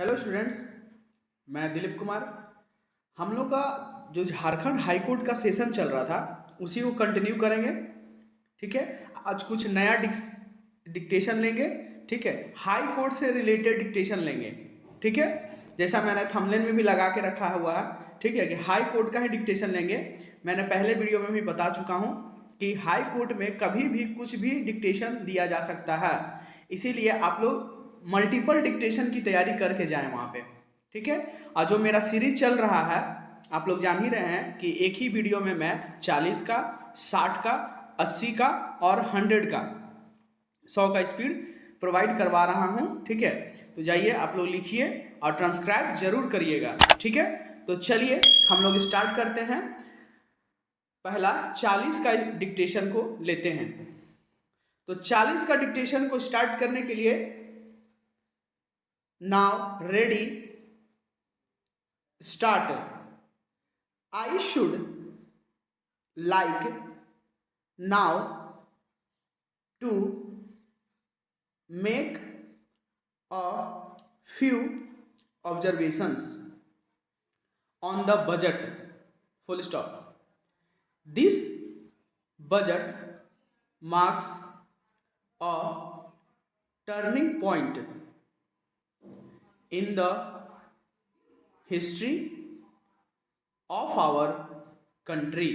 Hello students, मैं दिलीप कुमार। हम लोग का जो झारखंड हाई कोर्ट का सेशन चल रहा था उसी को कंटिन्यू करेंगे। ठीक है, आज कुछ नया डिक्टेशन लेंगे। ठीक है, हाई कोर्ट से रिलेटेड डिक्टेशन लेंगे। ठीक है, जैसा मैंने थंबनेल में भी लगा के रखा हुआ है। ठीक है कि हाई कोर्ट का ही डिक्टेशन लेंगे। मैंने पहले वीडियो में भी बता चुका हूँ कि हाई कोर्ट में कभी भी कुछ भी डिक्टेशन दिया जा सकता है, इसीलिए आप लोग मल्टीपल डिक्टेशन की तैयारी करके जाएं वहाँ पे। ठीक है, और जो मेरा सीरीज चल रहा है आप लोग जान ही रहे हैं कि एक ही वीडियो में मैं 40 का, 60 का, 80 का और 100 का, 100 का स्पीड प्रोवाइड करवा रहा हूँ। ठीक है, तो जाइए आप लोग लिखिए और ट्रांसक्राइब जरूर करिएगा। ठीक है, तो चलिए हम लोग स्टार्ट करते हैं। पहला 40 का डिक्टेशन को लेते हैं। तो 40 का डिक्टेशन को स्टार्ट करने के लिए now ready start. I should like now to make a few observations on the budget. Full stop. This budget marks a turning point in the history of our country.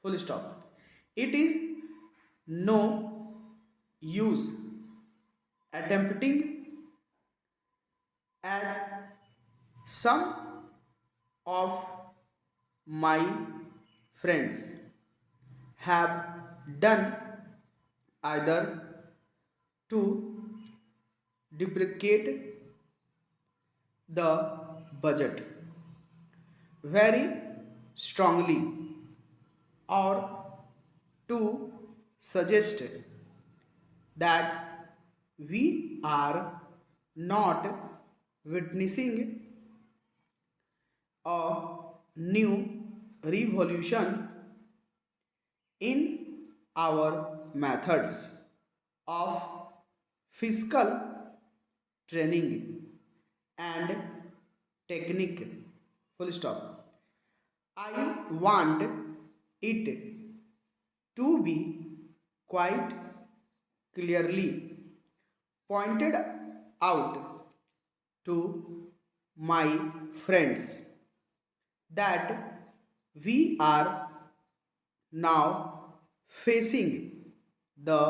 Full stop. It is no use attempting, as some of my friends have done, either to deprecate the budget very strongly or to suggest that we are not witnessing a new revolution in our methods of fiscal training and technique. Full stop. I want it to be quite clearly pointed out to my friends that we are now facing the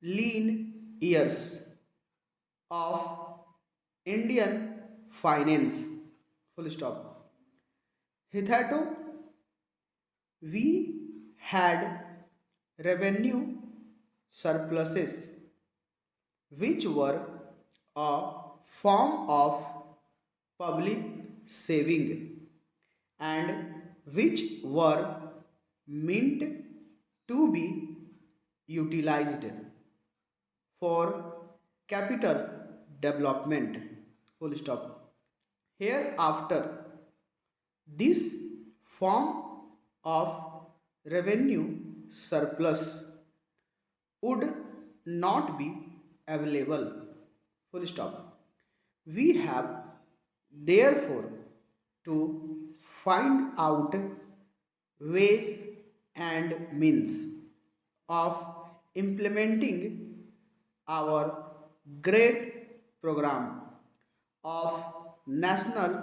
lean years of Indian finance. Full stop. Hitherto, we had revenue surpluses, which were a form of public saving and which were meant to be utilized for capital development. Full stop. Hereafter, this form of revenue surplus would not be available. Full stop. We have therefore to find out ways and means of implementing our great program of national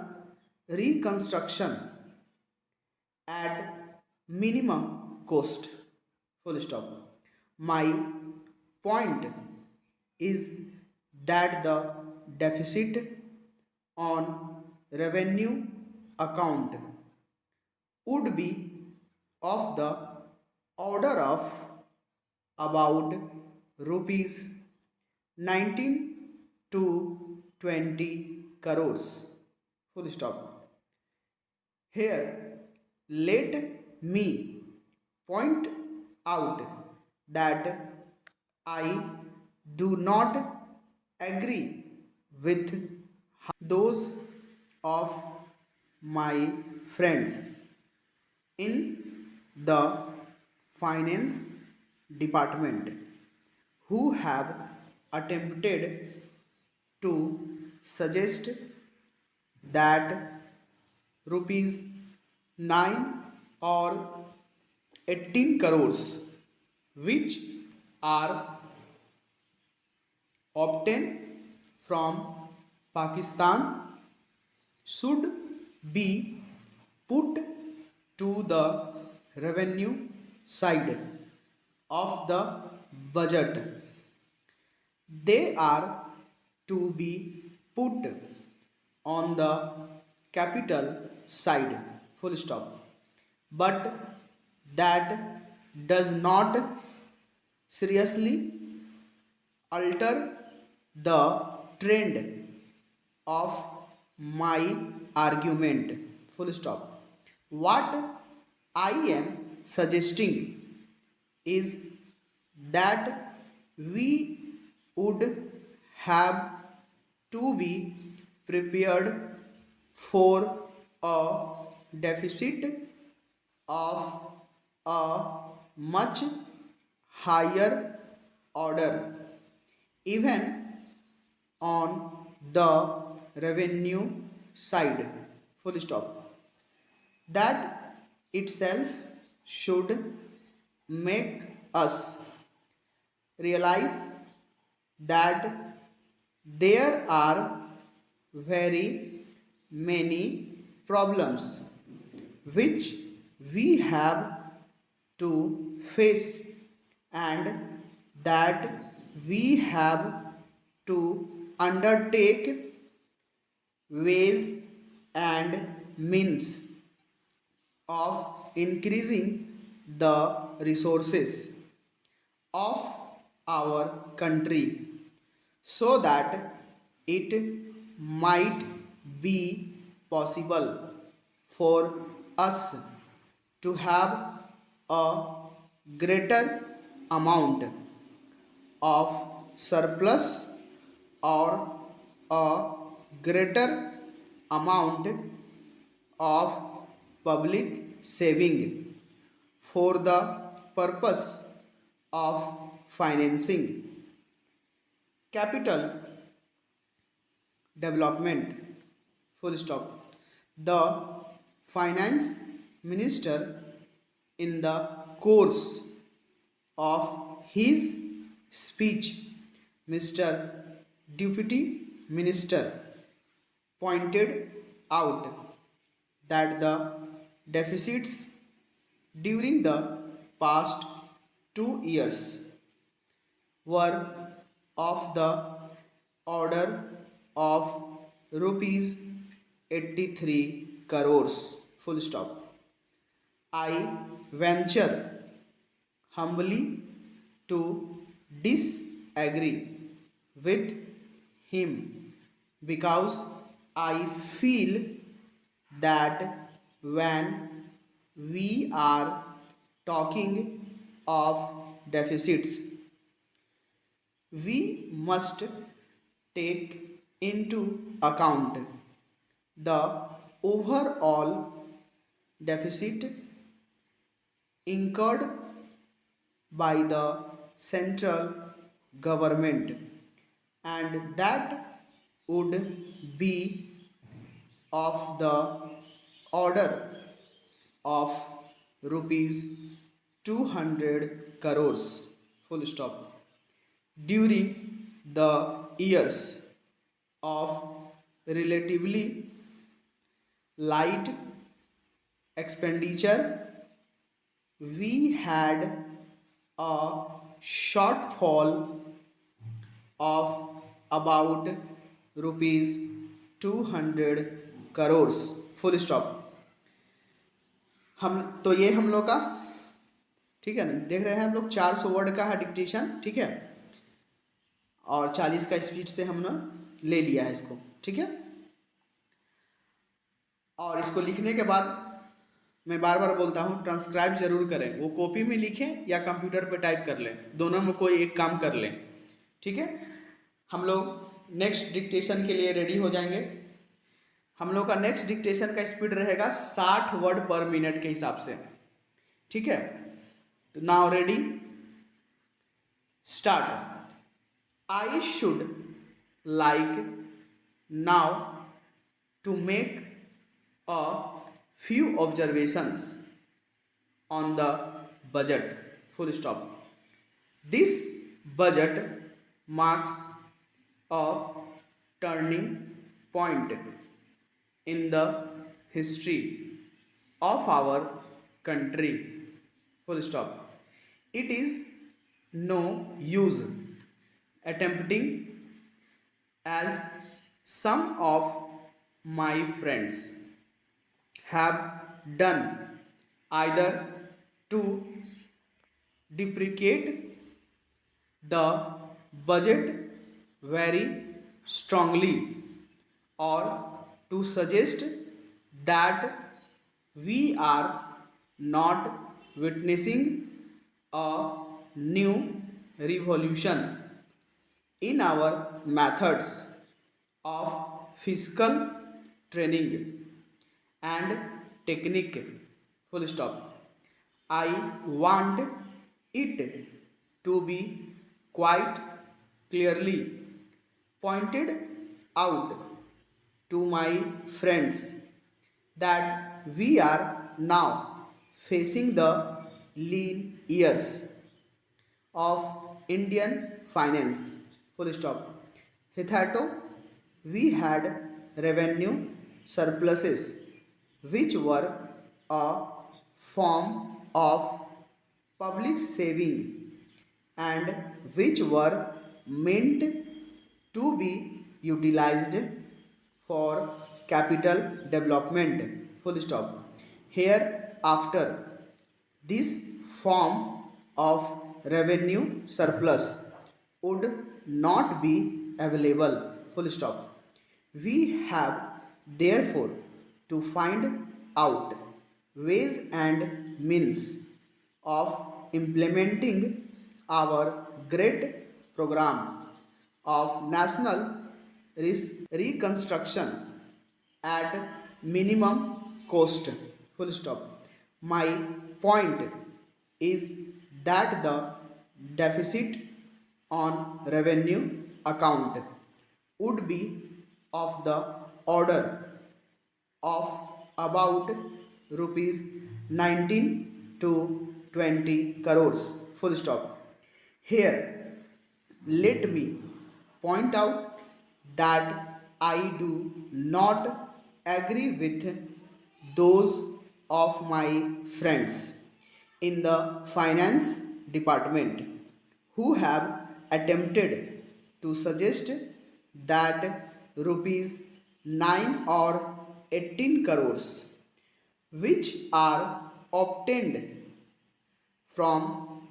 reconstruction at minimum cost. Full stop. My point is that the deficit on revenue account would be of the order of about rupees 19 to 20 crores. Full stop. Here, let me point out that I do not agree with those of my friends in the finance department who have attempted to suggest that rupees 9 or 18 crores which are obtained from Pakistan should be put to the revenue side of the budget. They are to be put on the capital side, full stop. But that does not seriously alter the trend of my argument, full stop. What I am suggesting is that we would have to be prepared for a deficit of a much higher order, even on the revenue side, full stop. That itself should make us realize that there are very many problems which we have to face and that we have to undertake ways and means of increasing the resources of our country so that it might be possible for us to have a greater amount of surplus or a greater amount of public saving for the purpose of financing capital development, full stop. The finance minister, in the course of his speech, Mr. Deputy Minister pointed out that the deficits during the past 2 years were of the order of rupees 83 crores, full stop. I venture humbly to disagree with him because I feel that when we are talking of deficits, we must take into account the overall deficit incurred by the central government, and that would be of the order of rupees 200 crores, full stop. During the years of relatively light expenditure, we had a shortfall of about rupees 200 crores, full stop. हम लोग का ठीक है ना, देख रहे हैं हम लोग 400 वर्ड का है डिक्टेशन, ठीक है, और 40 का स्पीड से हमने ले लिया है इसको, ठीक है. और इसको लिखने के बाद मैं बार बार बोलता हूँ ट्रांसक्राइब जरूर करें. वो कॉपी में लिखें या कंप्यूटर पर टाइप कर लें, दोनों में कोई एक काम कर लें, ठीक है. हम लोग नेक्स्ट डिक्टेशन के लिए रेडी हो जाएंगे. हम लोग का नेक्स्ट डिक्टेशन का स्पीड रहेगा 60 वर्ड पर मिनट के हिसाब से, ठीक है. तो now ready, start. I should like now to make a few observations on the budget. Full stop. This budget marks a turning point in the history of our country. Full stop. It is no use attempting, as some of my friends have done, either to deprecate the budget very strongly or to suggest that we are not witnessing a new revolution in our methods of fiscal training and technique. Full stop. I want it to be quite clearly pointed out to my friends that we are now facing the lean years of Indian finance. Full stop. Hitherto, we had revenue surpluses, which were a form of public saving and which were meant to be utilized for capital development. Full stop. Hereafter, this form of revenue surplus would not be available. Full stop. We have therefore to find out ways and means of implementing our great program of national reconstruction at minimum cost. Full stop. My point is that the deficit on revenue account would be of the order of about rupees 19 to 20 crores. Full stop. Here, let me point out that I do not agree with those of my friends in the finance department who have attempted to suggest that rupees 9 or 18 crores which are obtained from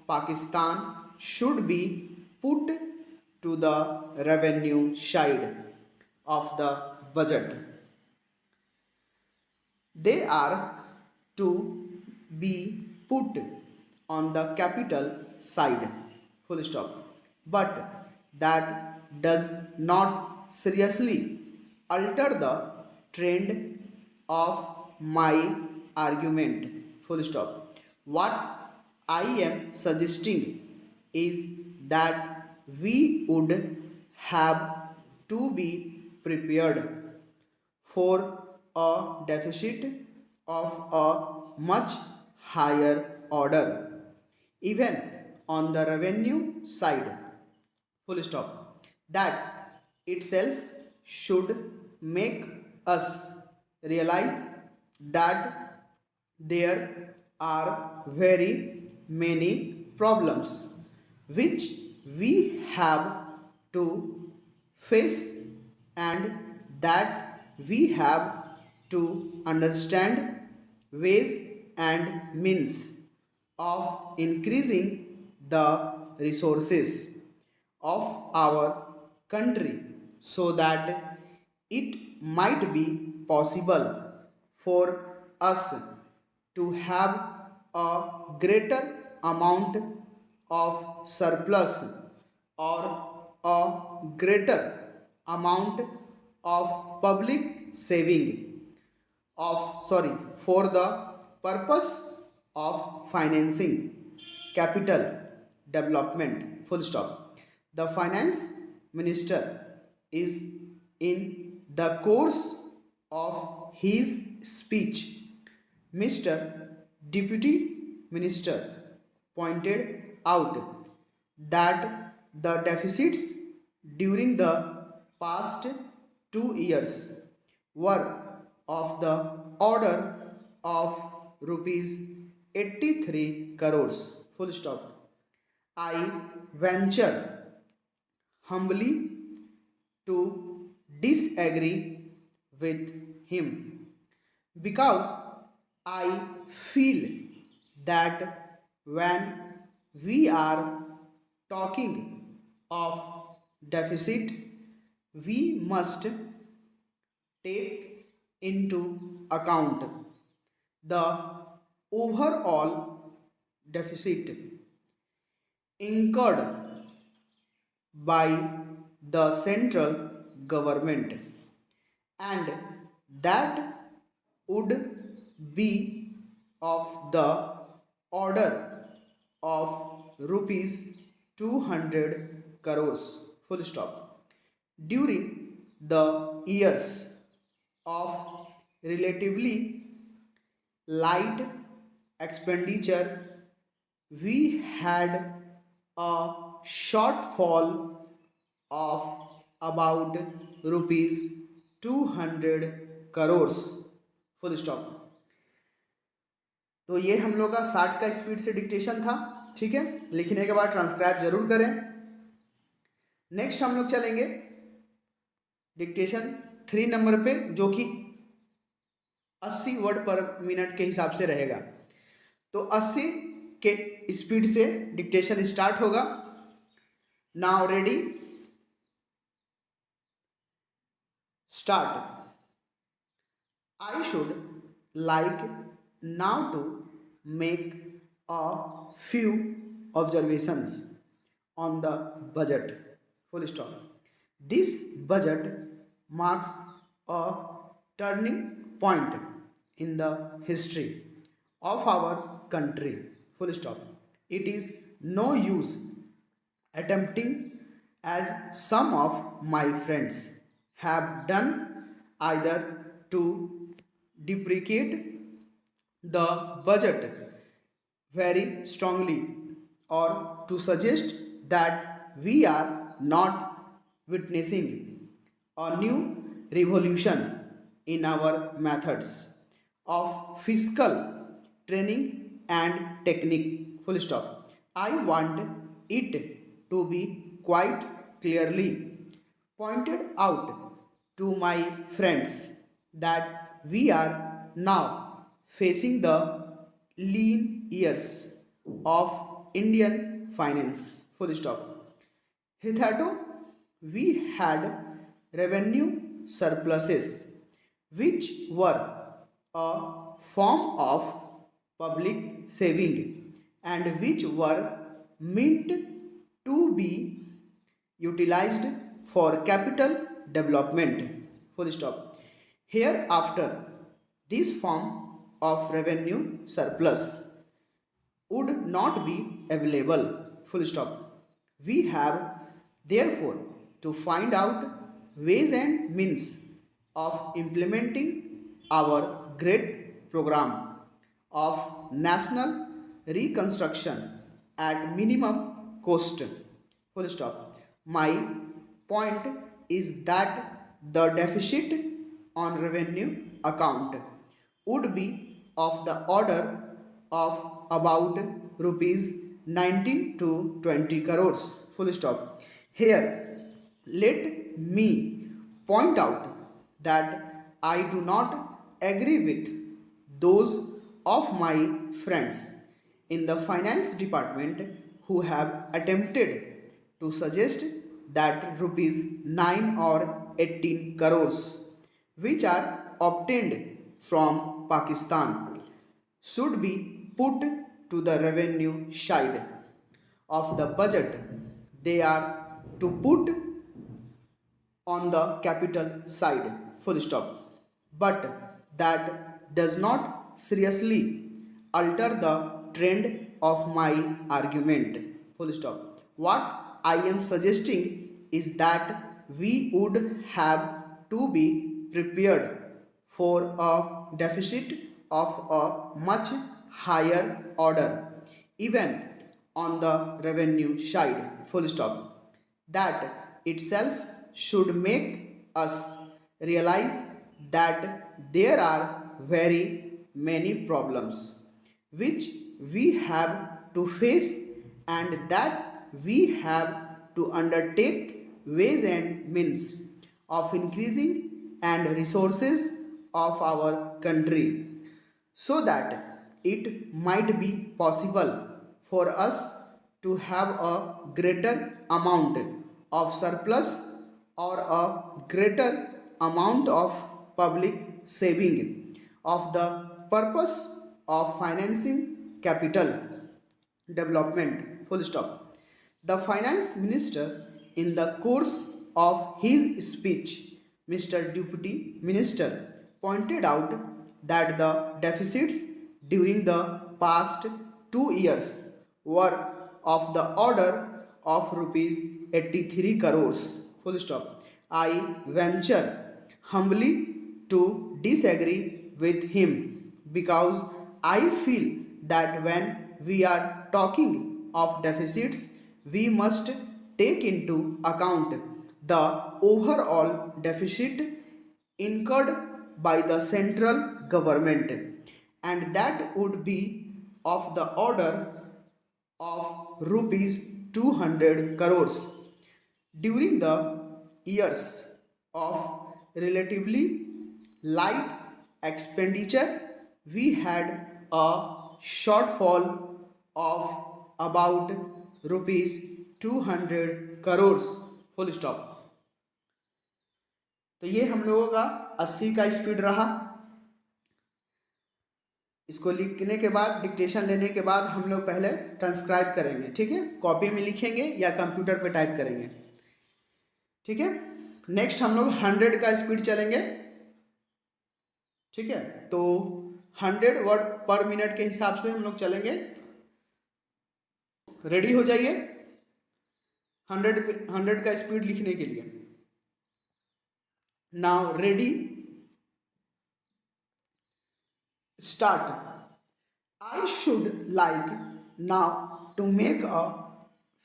Pakistan should be put to the revenue side of the budget. They are to be put on the capital side. Full stop. But that does not seriously alter the trend of my argument. Full stop. What I am suggesting is that we would have to be prepared for a deficit of a much higher order, even on the revenue side. Full stop. That itself should make us realize that there are very many problems which we have to face and that we have to understand ways and means of increasing the resources of our country so that it might be possible for us to have a greater amount of surplus or a greater amount of public saving for the purpose of financing capital development. Full stop. The finance minister is in the course of his speech, Mr. Deputy Minister pointed out that the deficits during the past 2 years were of the order of rupees 83 crores. Full stop. I venture humbly to disagree with him because I feel that when we are talking of deficit, we must take into account the overall deficit incurred by the central government, and that would be of the order of rupees 200 crores. Full stop. During the years of relatively light expenditure, we had a shortfall of about rupees 200 crores. Full stop. तो ये हम लोग का 60 का speed से dictation था. ठीक है, लिखने के बाद ट्रांसक्राइब जरूर करें. नेक्स्ट हम लोग चलेंगे डिक्टेशन 3 नंबर पे, जो कि 80 वर्ड पर मिनट के हिसाब से रहेगा. तो 80 के स्पीड से डिक्टेशन स्टार्ट होगा. Now ready, start. I should like now to make a few observations on the budget. Full stop. This budget marks a turning point in the history of our country. Full stop. It is no use attempting, as some of my friends have done, either to deprecate the budget very strongly or to suggest that we are not witnessing a new revolution in our methods of fiscal training and technique. Full stop. I want it to be quite clearly pointed out to my friends that we are now facing the lean years of Indian finance. Full stop. Hitherto, we had revenue surpluses, which were a form of public saving and which were meant to be utilized for capital development. Full stop. Hereafter, this form of revenue surplus would not be available. Full stop. We have therefore to find out ways and means of implementing our great program of national reconstruction at minimum cost. Full stop. My point is that the deficit on revenue account would be of the order of about rupees 19 to 20 crores. Full stop. Here, let me point out that I do not agree with those of my friends in the finance department who have attempted to suggest that rupees 9 or 18 crores, which are obtained from Pakistan, should be put to the revenue side of the budget. They are to put on the capital side. Full stop. But that does not seriously alter the trend of my argument. Full stop. What I am suggesting is that we would have to be prepared for a deficit of a much higher order, even on the revenue side. Full stop. That itself should make us realize that there are very many problems which we have to face, and that we have to undertake ways and means of increasing and resources of our country, so that it might be possible for us to have a greater amount of surplus or a greater amount of public saving of the purpose of financing capital development. Full stop. The finance minister, in the course of his speech, Mr. Deputy Minister, pointed out that the deficits during the past 2 years were of the order of rupees 83 crores. Full stop. I venture humbly to disagree with him, because I feel that when we are talking of deficits, we must take into account the overall deficit incurred by the central government, and that would be of the order of rupees 200 crores. During the years of relatively light expenditure, we had a shortfall of about rupees 200 crores. Full stop. तो ये हम लोगों का 80 का speed रहा. इसको लिखने के बाद, डिक्टेशन लेने के बाद हम लोग पहले ट्रांसक्राइब करेंगे. ठीक है, कॉपी में लिखेंगे या कंप्यूटर पे टाइप करेंगे. ठीक है. नेक्स्ट हम लोग 100 का स्पीड चलेंगे. ठीक है, तो 100 वर्ड पर मिनट के हिसाब से हम लोग चलेंगे. रेडी हो जाइए 100 का स्पीड लिखने के लिए. Now ready, start. I should like now to make a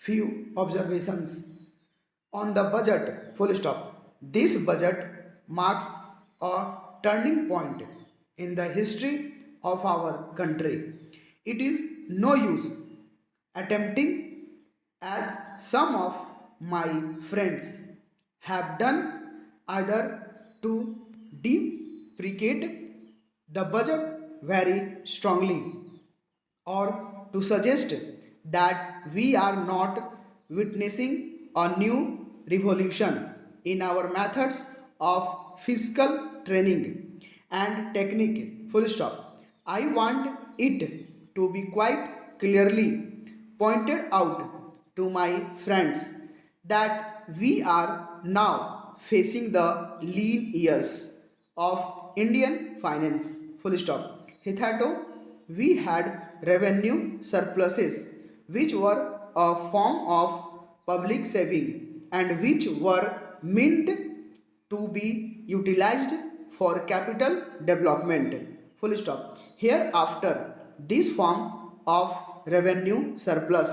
few observations on the budget. Full stop. This budget marks a turning point in the history of our country. It is no use attempting, as some of my friends have done, either to deprecate the budget very strongly, or to suggest that we are not witnessing a new revolution in our methods of fiscal training and technique. Full stop. I want it to be quite clearly pointed out to my friends that we are now facing the lean years of Indian finance. Full stop. Hitherto, we had revenue surpluses which were a form of public saving and which were meant to be utilized for capital development. Full stop. Hereafter, this form of revenue surplus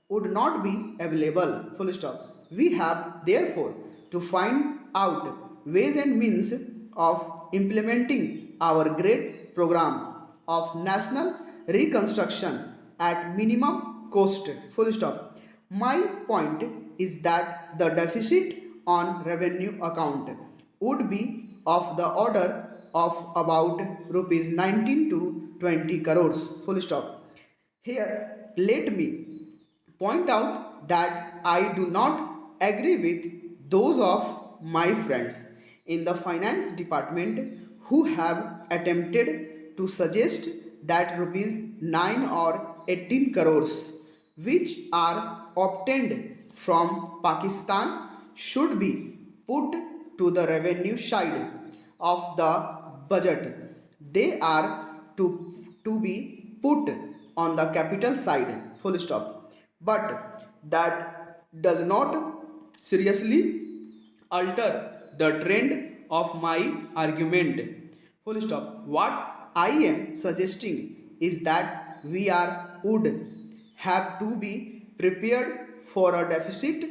would not be available. Full stop. We have therefore to find out ways and means of implementing our great program of national reconstruction at minimum cost. Full stop. My point is that the deficit on revenue account would be of the order of about rupees 19 to 20 crores. Full stop. Here, let me point out that I do not agree with those of my friends in the finance department who have attempted to suggest that rupees 9 or 18 crores which are obtained from Pakistan should be put to the revenue side of the budget. They are to be put on the capital side. Full stop. But that does not seriously alter the trend of my argument. Full stop. What I am suggesting is that would have to be prepared for a deficit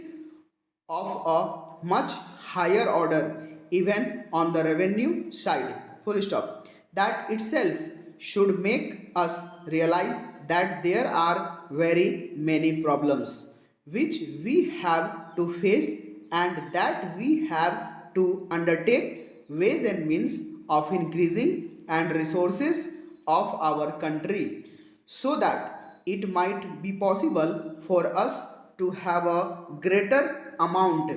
of a much higher order even on the revenue side. Full stop. That itself should make us realize that there are very many problems which we have to face and that we have to undertake ways and means of increasing and resources of our country so that it might be possible for us to have a greater amount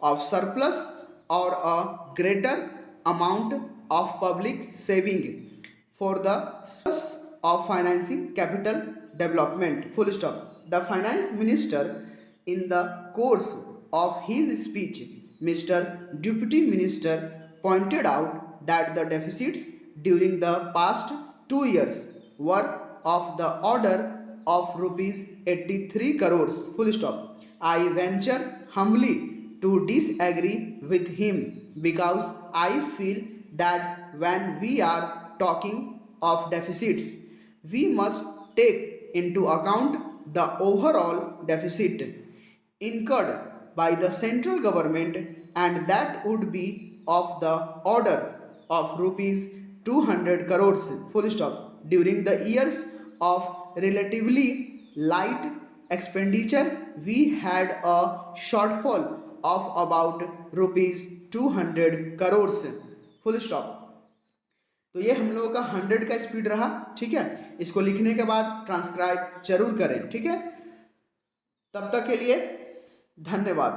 of surplus or a greater amount of public saving for the purpose of financing capital development. Full stop. The finance minister, in the course of his speech, Mr. Deputy Minister pointed out that the deficits during the past 2 years were of the order of rupees 83 crores. Full stop. I venture humbly to disagree with him because I feel that when we are talking of deficits, we must take into account the overall deficit incurred by the central government, and that would be of the order of rupees 200 crores. Full stop. During the years of relatively light expenditure, we had a shortfall of about rupees 200 crores. Full stop. तो ये हम लोगों का 100 का speed रहा, ठीक है। इसको लिखने के बाद ट्रांसक्राइब जरूर करें, ठीक है। तब तक के लिए धन्यवाद।